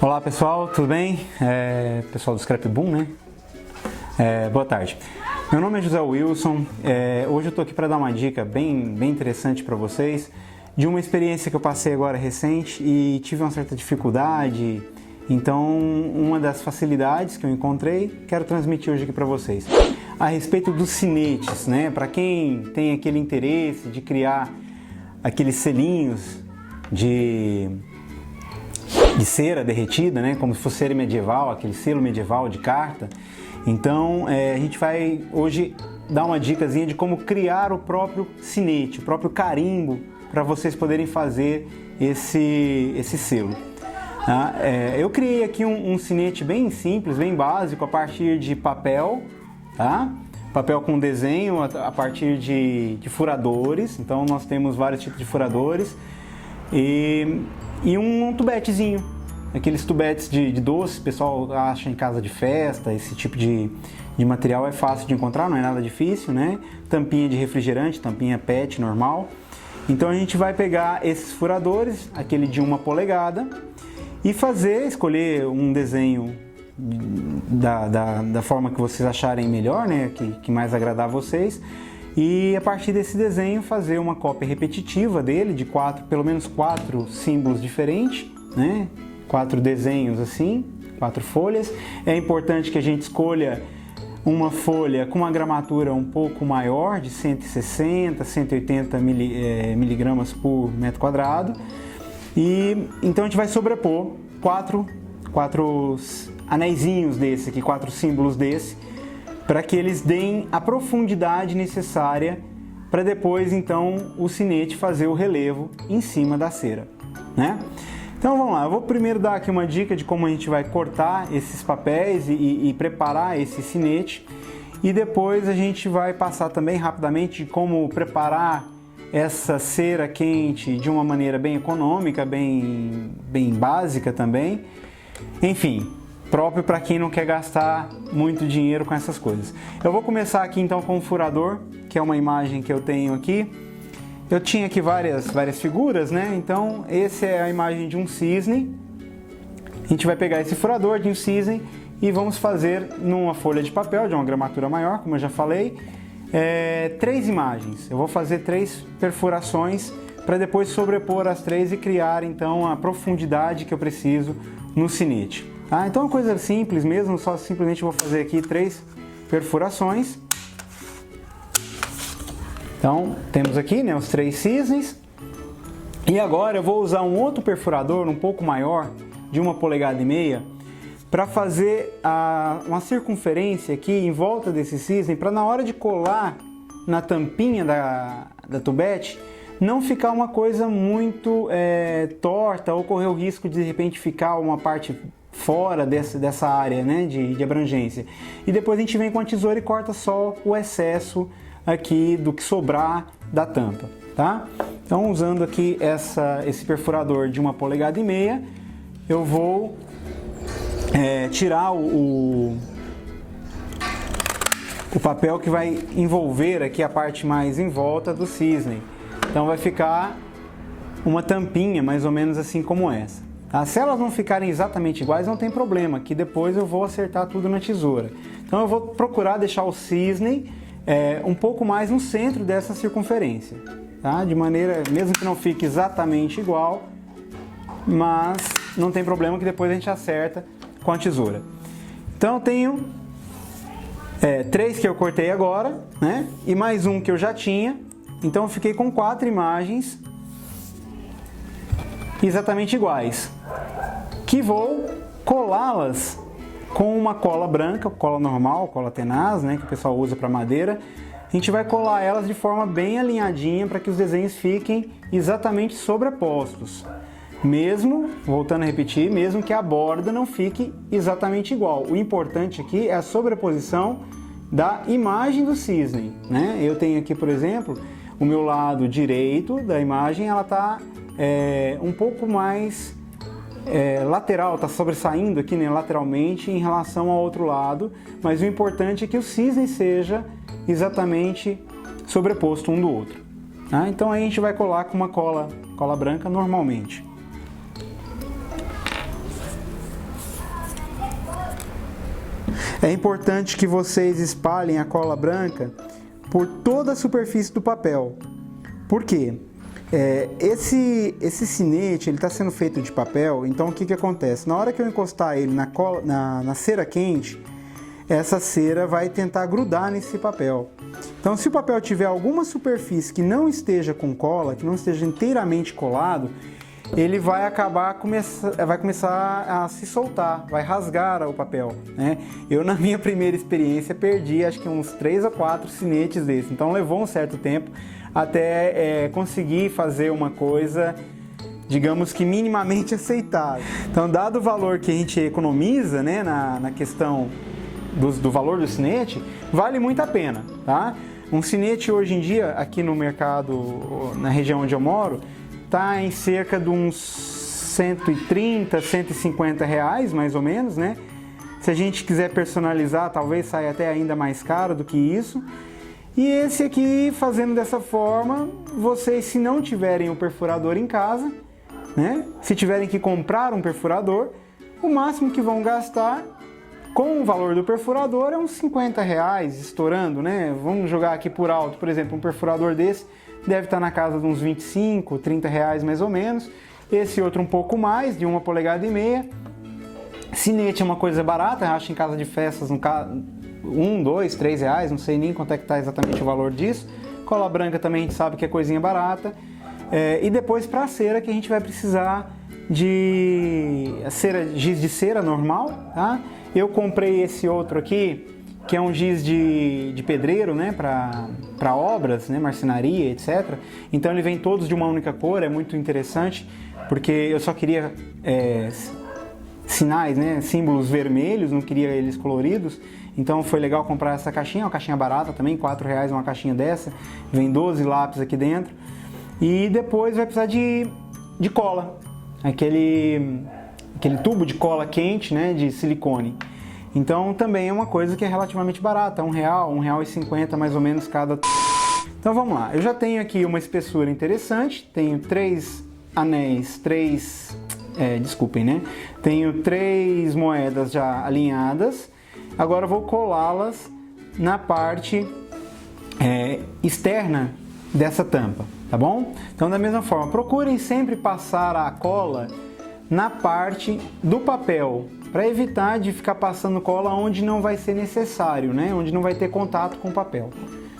Olá pessoal, tudo bem? Pessoal do Scrapboom, né? Boa tarde. Meu nome é José Wilson. Hoje eu estou aqui para dar uma dica bem interessante para vocês de uma experiência que eu passei agora recente e tive uma certa dificuldade. Então, uma das facilidades que eu encontrei, quero transmitir hoje aqui para vocês. A respeito dos cinetes, né? Para quem tem aquele interesse de criar aqueles selinhos de cera derretida, né? Como se fosse cera medieval, aquele selo medieval de carta. Então, a gente vai hoje dar uma dicasinha de como criar o próprio sinete, o próprio carimbo, para vocês poderem fazer esse selo. Eu criei aqui um sinete bem simples, bem básico, a partir de papel, tá? Papel com desenho, a partir de furadores. Então nós temos vários tipos de furadores e um tubetezinho, aqueles tubetes de doce, o pessoal acha em casa de festa. Esse tipo de material é fácil de encontrar, não é nada difícil, né? Tampinha de refrigerante, tampinha PET normal. Então a gente vai pegar esses furadores, aquele de 1 polegada, e escolher um desenho da forma que vocês acharem melhor, né? Que mais agradar a vocês. E a partir desse desenho fazer uma cópia repetitiva dele, de pelo menos 4 símbolos diferentes, né? 4 desenhos assim, 4 folhas. É importante que a gente escolha uma folha com uma gramatura um pouco maior, de 160, 180 miligramas por metro quadrado. E então a gente vai sobrepor quatro anéisinhos desse aqui, 4 símbolos desse, para que eles deem a profundidade necessária para depois então o sinete fazer o relevo em cima da cera, né? Então vamos lá, eu vou primeiro dar aqui uma dica de como a gente vai cortar esses papéis e preparar esse sinete, e depois a gente vai passar também rapidamente de como preparar essa cera quente de uma maneira bem econômica, bem básica também, enfim, próprio para quem não quer gastar muito dinheiro com essas coisas. Eu vou começar aqui então com o furador, que é uma imagem que eu tenho aqui. Eu tinha aqui várias figuras, né? Então essa é a imagem de um cisne. A gente vai pegar esse furador de um cisne e vamos fazer numa folha de papel de uma gramatura maior, como eu já falei, 3 imagens. Eu vou fazer 3 perfurações para depois sobrepor as 3 e criar então a profundidade que eu preciso no sinete. Então é uma coisa simples mesmo, só simplesmente vou fazer aqui 3 perfurações. Então temos aqui, né, os 3 cisnes. E agora eu vou usar um outro perfurador um pouco maior, de 1,5 polegadas, para fazer uma circunferência aqui em volta desse cisne, para na hora de colar na tampinha da tubete, não ficar uma coisa muito torta ou correr o risco de repente ficar uma parte fora dessa área, né, de abrangência. E depois a gente vem com a tesoura e corta só o excesso aqui do que sobrar da tampa, tá? Então usando aqui esse perfurador de 1,5 polegadas, eu vou tirar o papel que vai envolver aqui a parte mais em volta do cisne. Então vai ficar uma tampinha mais ou menos assim como essa. Se elas não ficarem exatamente iguais, não tem problema, que depois eu vou acertar tudo na tesoura. Então eu vou procurar deixar o cisne um pouco mais no centro dessa circunferência, tá? De maneira, mesmo que não fique exatamente igual, mas não tem problema, que depois a gente acerta com a tesoura. Então eu tenho 3 que eu cortei agora, né? E mais um que eu já tinha. Então eu fiquei com 4 imagens exatamente iguais, que vou colá-las com uma cola branca, cola normal, cola tenaz, né, que o pessoal usa para madeira. A gente vai colar elas de forma bem alinhadinha para que os desenhos fiquem exatamente sobrepostos. Mesmo, voltando a repetir, mesmo que a borda não fique exatamente igual. O importante aqui é a sobreposição da imagem do cisne, né? Eu tenho aqui, por exemplo, o meu lado direito da imagem, ela está um pouco mais lateral, está sobressaindo aqui, né, lateralmente em relação ao outro lado, mas o importante é que o cisne seja exatamente sobreposto um do outro. Então aí a gente vai colar com uma cola branca normalmente. É importante que vocês espalhem a cola branca por toda a superfície do papel. Por quê? Esse sinete está sendo feito de papel, então o que acontece? Na hora que eu encostar ele na cera quente, essa cera vai tentar grudar nesse papel. Então, se o papel tiver alguma superfície que não esteja com cola, que não esteja inteiramente colado, ele vai começar a se soltar, vai rasgar o papel, né? Eu, na minha primeira experiência, perdi acho que uns 3 ou 4 sinetes desses, então levou um certo tempo até conseguir fazer uma coisa, digamos que minimamente aceitável. Então, dado o valor que a gente economiza, né, na questão do valor do sinete, vale muito a pena, tá? Um sinete hoje em dia, aqui no mercado, na região onde eu moro, está em cerca de uns 130, 150 reais, mais ou menos, né? Se a gente quiser personalizar, talvez saia até ainda mais caro do que isso. E esse aqui, fazendo dessa forma, vocês, se não tiverem o perfurador em casa, né? Se tiverem que comprar um perfurador, o máximo que vão gastar com o valor do perfurador é uns 50 reais, estourando, né? Vamos jogar aqui por alto, por exemplo, um perfurador desse deve estar na casa de uns 25, 30 reais mais ou menos. Esse outro um pouco mais, de 1,5 polegadas. Sinete é uma coisa barata, acho em casa de festas, no caso, 1, 2, 3 reais, não sei nem quanto é que está exatamente o valor disso. Cola branca também a gente sabe que é coisinha barata. E depois para a cera, que a gente vai precisar de giz de cera normal, tá? Eu comprei esse outro aqui, que é um giz de pedreiro, né, para obras, né, marcenaria, etc. Então ele vem todos de uma única cor, é muito interessante, porque eu só queria sinais, né, símbolos vermelhos, não queria eles coloridos. Então foi legal comprar essa caixinha, uma caixinha barata também, 4 reais uma caixinha dessa, vem 12 lápis aqui dentro. E depois vai precisar de cola, aquele tubo de cola quente, né, de silicone. Então também é uma coisa que é relativamente barata, R$1, R$1,50 mais ou menos cada. Então vamos lá, eu já tenho aqui uma espessura interessante, tenho 3 anéis, tenho 3 moedas já alinhadas. Agora eu vou colá-las na parte externa dessa tampa, tá bom? Então da mesma forma, procurem sempre passar a cola na parte do papel, para evitar de ficar passando cola onde não vai ser necessário, né? Onde não vai ter contato com o papel.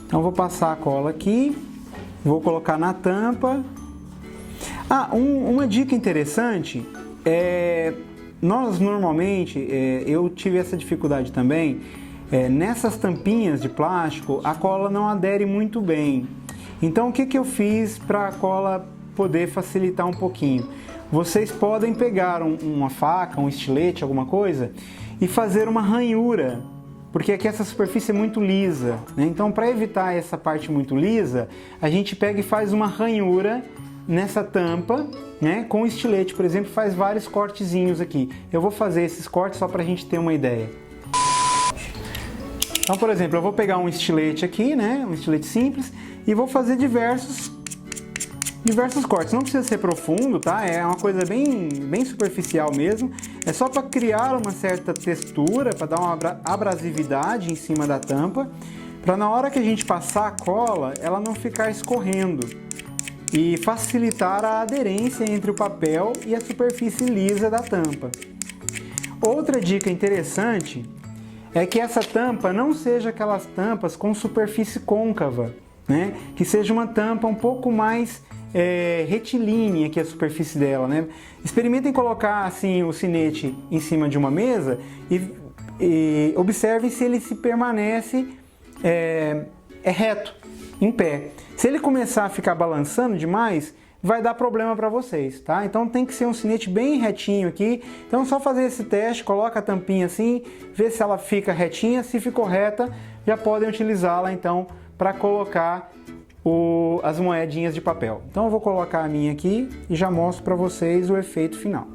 Então eu vou passar a cola aqui, vou colocar na tampa. Uma dica interessante nós normalmente, eu tive essa dificuldade também, nessas tampinhas de plástico a cola não adere muito bem. Então o que eu fiz para a cola poder facilitar um pouquinho? Vocês podem pegar uma faca, um estilete, alguma coisa e fazer uma ranhura, porque aqui essa superfície é muito lisa, né? Então para evitar essa parte muito lisa, a gente pega e faz uma ranhura nessa tampa, né? Com o estilete, por exemplo, faz vários cortezinhos aqui. Eu vou fazer esses cortes só para a gente ter uma ideia. Então, por exemplo, eu vou pegar um estilete aqui, né? Um estilete simples, e vou fazer diversos cortes. Não precisa ser profundo, tá? É uma coisa bem superficial mesmo. É só para criar uma certa textura, para dar uma abrasividade em cima da tampa, para na hora que a gente passar a cola, ela não ficar escorrendo e facilitar a aderência entre o papel e a superfície lisa da tampa. Outra dica interessante é que essa tampa não seja aquelas tampas com superfície côncava, né? Que seja uma tampa um pouco mais retilínea aqui a superfície dela, né? Experimentem colocar assim o sinete em cima de uma mesa e observem se ele se permanece reto, em pé. Se ele começar a ficar balançando demais, vai dar problema para vocês, tá? Então tem que ser um sinete bem retinho aqui. Então só fazer esse teste, coloca a tampinha assim, vê se ela fica retinha. Se ficou reta, já podem utilizá-la então para colocar as moedinhas de papel. Então eu vou colocar a minha aqui e já mostro para vocês o efeito final.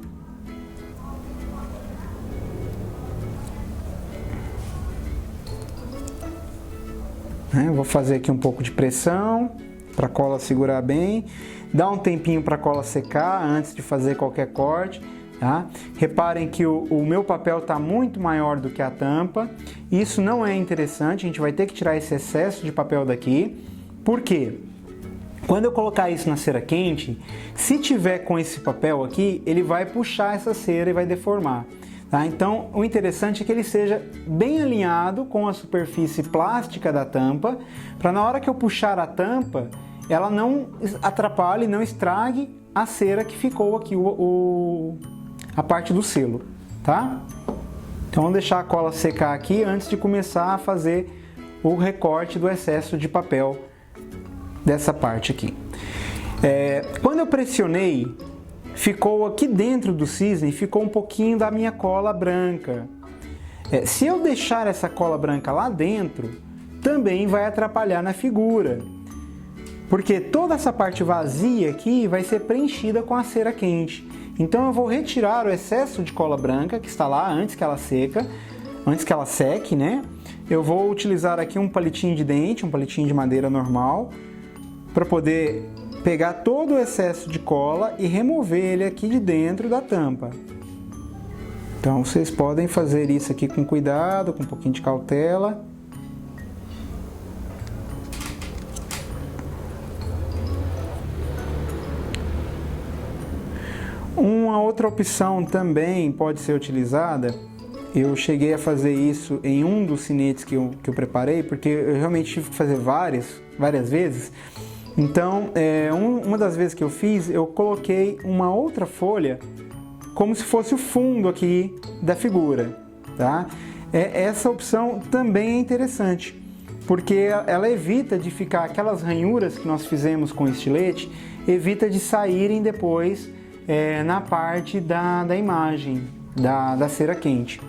Vou fazer aqui um pouco de pressão para a cola segurar bem, dá um tempinho para a cola secar antes de fazer qualquer corte. Tá? Reparem que o meu papel está muito maior do que a tampa. Isso não é interessante, a gente vai ter que tirar esse excesso de papel daqui. Por quê? Quando eu colocar isso na cera quente, se tiver com esse papel aqui, ele vai puxar essa cera e vai deformar. Tá? Então, o interessante é que ele seja bem alinhado com a superfície plástica da tampa, para na hora que eu puxar a tampa, ela não atrapalhe, não estrague a cera que ficou aqui, a parte do selo. Tá? Então, vamos deixar a cola secar aqui antes de começar a fazer o recorte do excesso de papel dessa parte aqui. Quando eu pressionei, ficou aqui dentro do cisne, ficou um pouquinho da minha cola branca. Se eu deixar essa cola branca lá dentro, também vai atrapalhar na figura, porque toda essa parte vazia aqui vai ser preenchida com a cera quente. Então eu vou retirar o excesso de cola branca que está lá antes que ela seque, né? Eu vou utilizar aqui um palitinho de dente, um palitinho de madeira normal, para poder pegar todo o excesso de cola e remover ele aqui de dentro da tampa. Então vocês podem fazer isso aqui com cuidado, com um pouquinho de cautela. Uma outra opção também pode ser utilizada, eu cheguei a fazer isso em um dos sinetes que eu preparei, porque eu realmente tive que fazer várias vezes. Então, uma das vezes que eu fiz, eu coloquei uma outra folha como se fosse o fundo aqui da figura, tá? Essa opção também é interessante, porque ela evita de ficar aquelas ranhuras que nós fizemos com o estilete, evita de saírem depois na parte da imagem, da cera quente.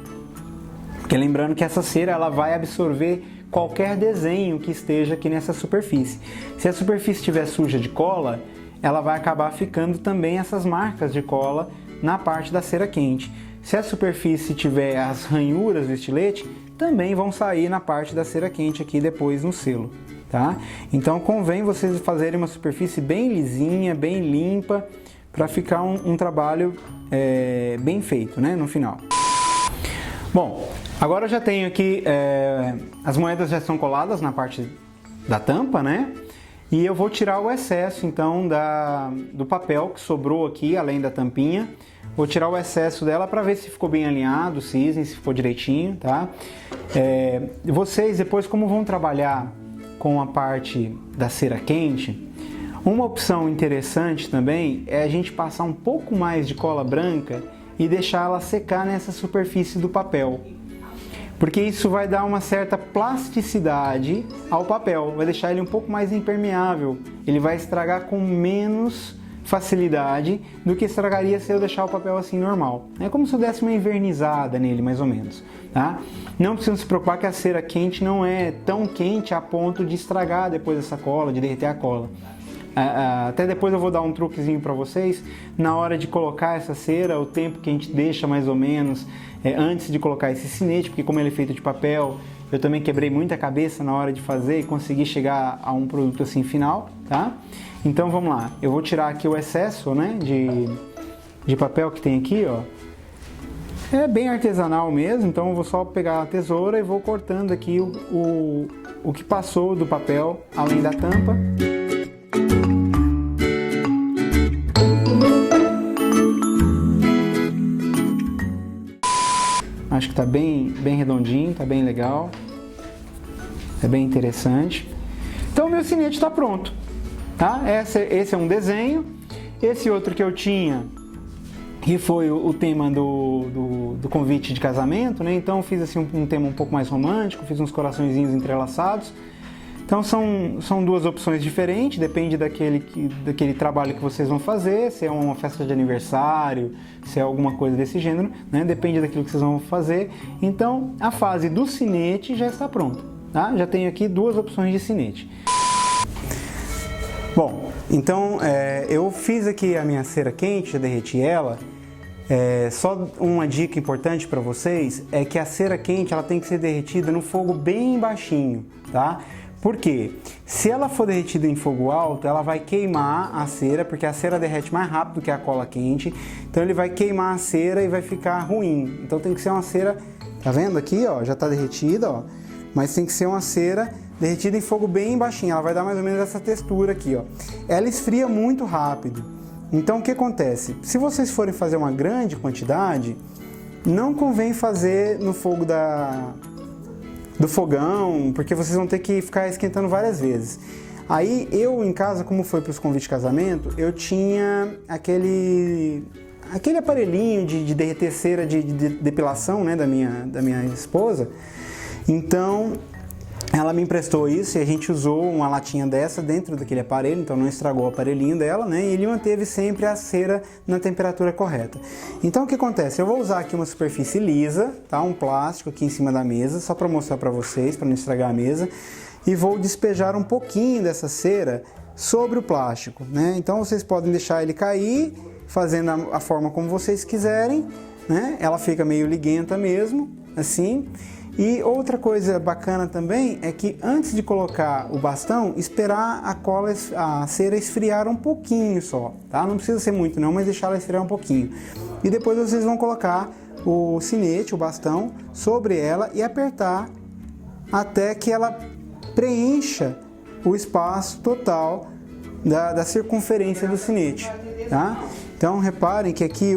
Porque lembrando que essa cera ela vai absorver qualquer desenho que esteja aqui nessa superfície. Se a superfície estiver suja de cola, ela vai acabar ficando também essas marcas de cola na parte da cera quente. Se a superfície tiver as ranhuras do estilete, também vão sair na parte da cera quente aqui depois no selo, tá? Então convém vocês fazerem uma superfície bem lisinha, bem limpa, para ficar um trabalho bem feito, né, no final. Bom, agora eu já tenho aqui, as moedas já estão coladas na parte da tampa, né? E eu vou tirar o excesso, então, do papel que sobrou aqui, além da tampinha. Vou tirar o excesso dela para ver se ficou bem alinhado, o cisne, se ficou direitinho, tá? Vocês, depois, como vão trabalhar com a parte da cera quente, uma opção interessante também é a gente passar um pouco mais de cola branca e deixar ela secar nessa superfície do papel, porque isso vai dar uma certa plasticidade ao papel, vai deixar ele um pouco mais impermeável, ele vai estragar com menos facilidade do que estragaria se eu deixar o papel assim normal. É como se eu desse uma envernizada nele, mais ou menos, tá? Não precisa se preocupar que a cera quente não é tão quente a ponto de estragar depois essa cola, de derreter a cola. Até depois eu vou dar um truquezinho para vocês na hora de colocar essa cera, o tempo que a gente deixa mais ou menos antes de colocar esse sinete, porque como ele é feito de papel, eu também quebrei muita cabeça na hora de fazer e consegui chegar a um produto assim final, tá? Então vamos lá, eu vou tirar aqui o excesso, né, de papel que tem aqui, ó. É bem artesanal mesmo, então eu vou só pegar a tesoura e vou cortando aqui o que passou do papel, além da tampa. Acho que está bem redondinho, está bem legal, é bem interessante. Então o meu sinete está pronto, tá? Esse é um desenho, esse outro que eu tinha, que foi o tema do convite de casamento, né? Então eu fiz assim um tema um pouco mais romântico, fiz uns coraçõezinhos entrelaçados. Então são duas opções diferentes, depende daquele trabalho que vocês vão fazer, se é uma festa de aniversário, se é alguma coisa desse gênero, né? Depende daquilo que vocês vão fazer. Então a fase do sinete já está pronta, tá? Já tenho aqui duas opções de sinete. Bom, então eu fiz aqui a minha cera quente, já derreti ela. Só uma dica importante para vocês é que a cera quente ela tem que ser derretida no fogo bem baixinho, tá? Por quê? Se ela for derretida em fogo alto, ela vai queimar a cera, porque a cera derrete mais rápido que a cola quente. Então ele vai queimar a cera e vai ficar ruim. Então tem que ser uma cera, tá vendo aqui, ó, já tá derretida, ó. Mas tem que ser uma cera derretida em fogo bem baixinho. Ela vai dar mais ou menos essa textura aqui, ó. Ela esfria muito rápido. Então o que acontece? Se vocês forem fazer uma grande quantidade, não convém fazer no fogo do fogão, porque vocês vão ter que ficar esquentando várias vezes. Aí eu em casa, como foi para os convites de casamento, eu tinha aquele aparelhinho de derreter cera de depilação, né, da minha esposa. Então ela me emprestou isso e a gente usou uma latinha dessa dentro daquele aparelho, então não estragou o aparelhinho dela, né? E ele manteve sempre a cera na temperatura correta. Então o que acontece? Eu vou usar aqui uma superfície lisa, tá? Um plástico aqui em cima da mesa, só para mostrar para vocês, para não estragar a mesa. E vou despejar um pouquinho dessa cera sobre o plástico, né? Então vocês podem deixar ele cair, fazendo a forma como vocês quiserem, né? Ela fica meio liguenta mesmo, assim. E outra coisa bacana também é que antes de colocar o bastão, esperar a cera esfriar um pouquinho só, tá? Não precisa ser muito não, mas deixar ela esfriar um pouquinho. E depois vocês vão colocar o sinete, o bastão, sobre ela e apertar até que ela preencha o espaço total da circunferência do sinete, tá? Então reparem que aqui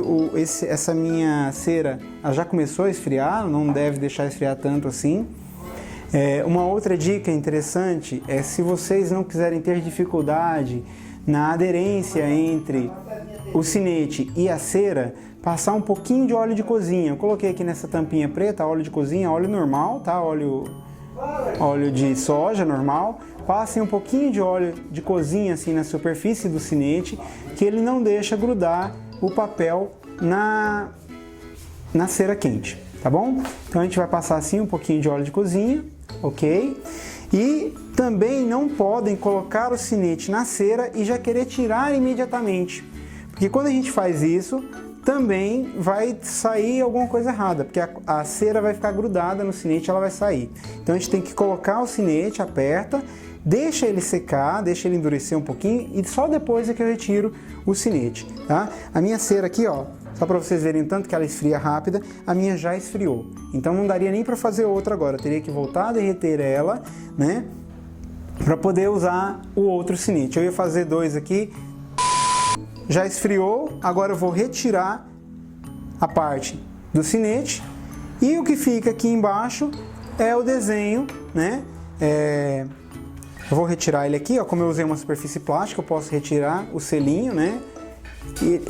essa minha cera ela já começou a esfriar, não deve deixar esfriar tanto assim. Uma outra dica interessante é, se vocês não quiserem ter dificuldade na aderência entre o sinete e a cera, passar um pouquinho de óleo de cozinha. Eu coloquei aqui nessa tampinha preta, óleo de cozinha, óleo normal, tá? Óleo de soja normal. Passem um pouquinho de óleo de cozinha assim na superfície do sinete, que ele não deixa grudar o papel na cera quente, tá bom? Então a gente vai passar assim um pouquinho de óleo de cozinha, ok? E também não podem colocar o sinete na cera e já querer tirar imediatamente, porque quando a gente faz isso, também vai sair alguma coisa errada, porque a cera vai ficar grudada no sinete, ela vai sair. Então a gente tem que colocar o sinete, aperta, deixa ele secar, deixa ele endurecer um pouquinho e só depois é que eu retiro o sinete, tá? A minha cera aqui, ó, só para vocês verem o tanto que ela esfria rápida, a minha já esfriou. Então não daria nem para fazer outra agora, eu teria que voltar a derreter ela, né, para poder usar o outro sinete. Eu ia fazer dois aqui, já esfriou, agora eu vou retirar a parte do sinete e o que fica aqui embaixo é o desenho, né? Eu vou retirar ele aqui, ó, como eu usei uma superfície plástica, eu posso retirar o selinho, né? E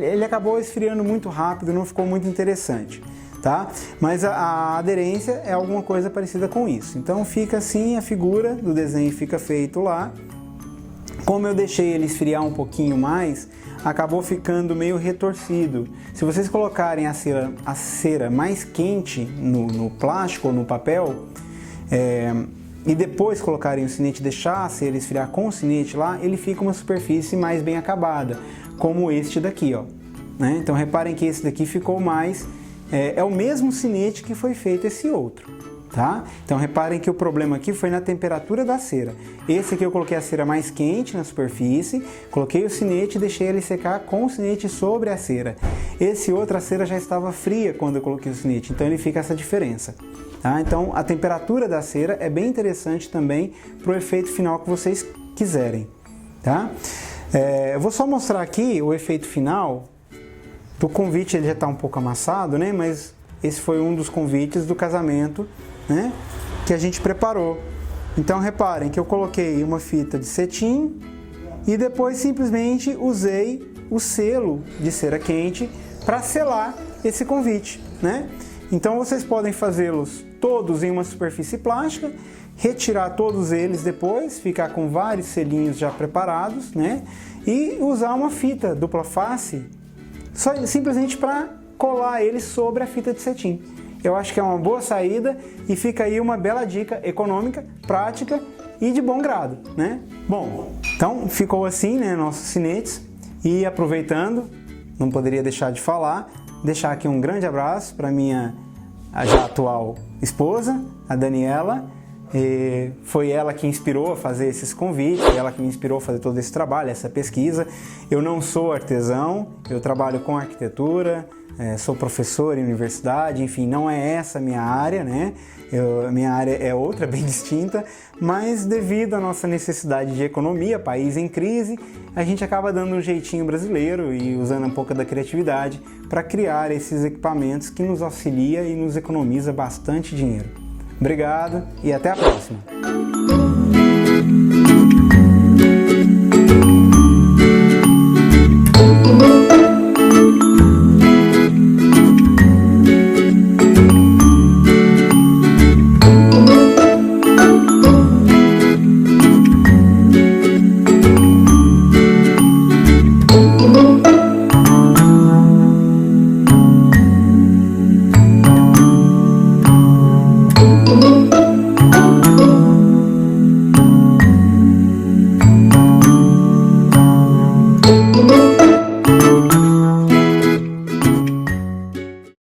ele acabou esfriando muito rápido, não ficou muito interessante, tá? Mas a aderência é alguma coisa parecida com isso. Então fica assim, a figura do desenho fica feito lá. Como eu deixei ele esfriar um pouquinho mais, acabou ficando meio retorcido. Se vocês colocarem a cera mais quente no plástico ou no papel, e depois colocarem o sinete, deixar a cera esfriar com o sinete lá, ele fica uma superfície mais bem acabada, como este daqui, ó, né? Então reparem que esse daqui ficou mais... é o mesmo sinete que foi feito esse outro, tá? Então reparem que o problema aqui foi na temperatura da cera. Esse aqui eu coloquei a cera mais quente na superfície, coloquei o sinete e deixei ele secar com o sinete sobre a cera. Esse outro, a cera já estava fria quando eu coloquei o sinete, então ele fica essa diferença. Tá? Então a temperatura da cera é bem interessante também para o efeito final que vocês quiserem. Tá? Eu vou só mostrar aqui o efeito final. O convite ele já está um pouco amassado, né? Mas esse foi um dos convites do casamento, né, que a gente preparou. Então reparem que eu coloquei uma fita de cetim e depois simplesmente usei o selo de cera quente para selar esse convite, né? Então vocês podem fazê-los todos em uma superfície plástica, retirar todos eles depois, ficar com vários selinhos já preparados, né? E usar uma fita dupla face simplesmente para colar eles sobre a fita de cetim. Eu acho que é uma boa saída e fica aí uma bela dica econômica, prática e de bom grado, né? Bom, então ficou assim, né, nossos sinetes. E aproveitando, não poderia deixar de falar, deixar aqui um grande abraço para minha já atual esposa, a Daniela, Foi ela que inspirou a fazer esses convites, foi ela que me inspirou a fazer todo esse trabalho, essa pesquisa. Eu não sou artesão, eu trabalho com arquitetura, sou professor em universidade, enfim, não é essa a minha área, né? Minha área é outra, bem distinta, mas devido à nossa necessidade de economia, país em crise, a gente acaba dando um jeitinho brasileiro e usando um pouco da criatividade para criar esses equipamentos que nos auxilia e nos economiza bastante dinheiro. Obrigado e até a próxima!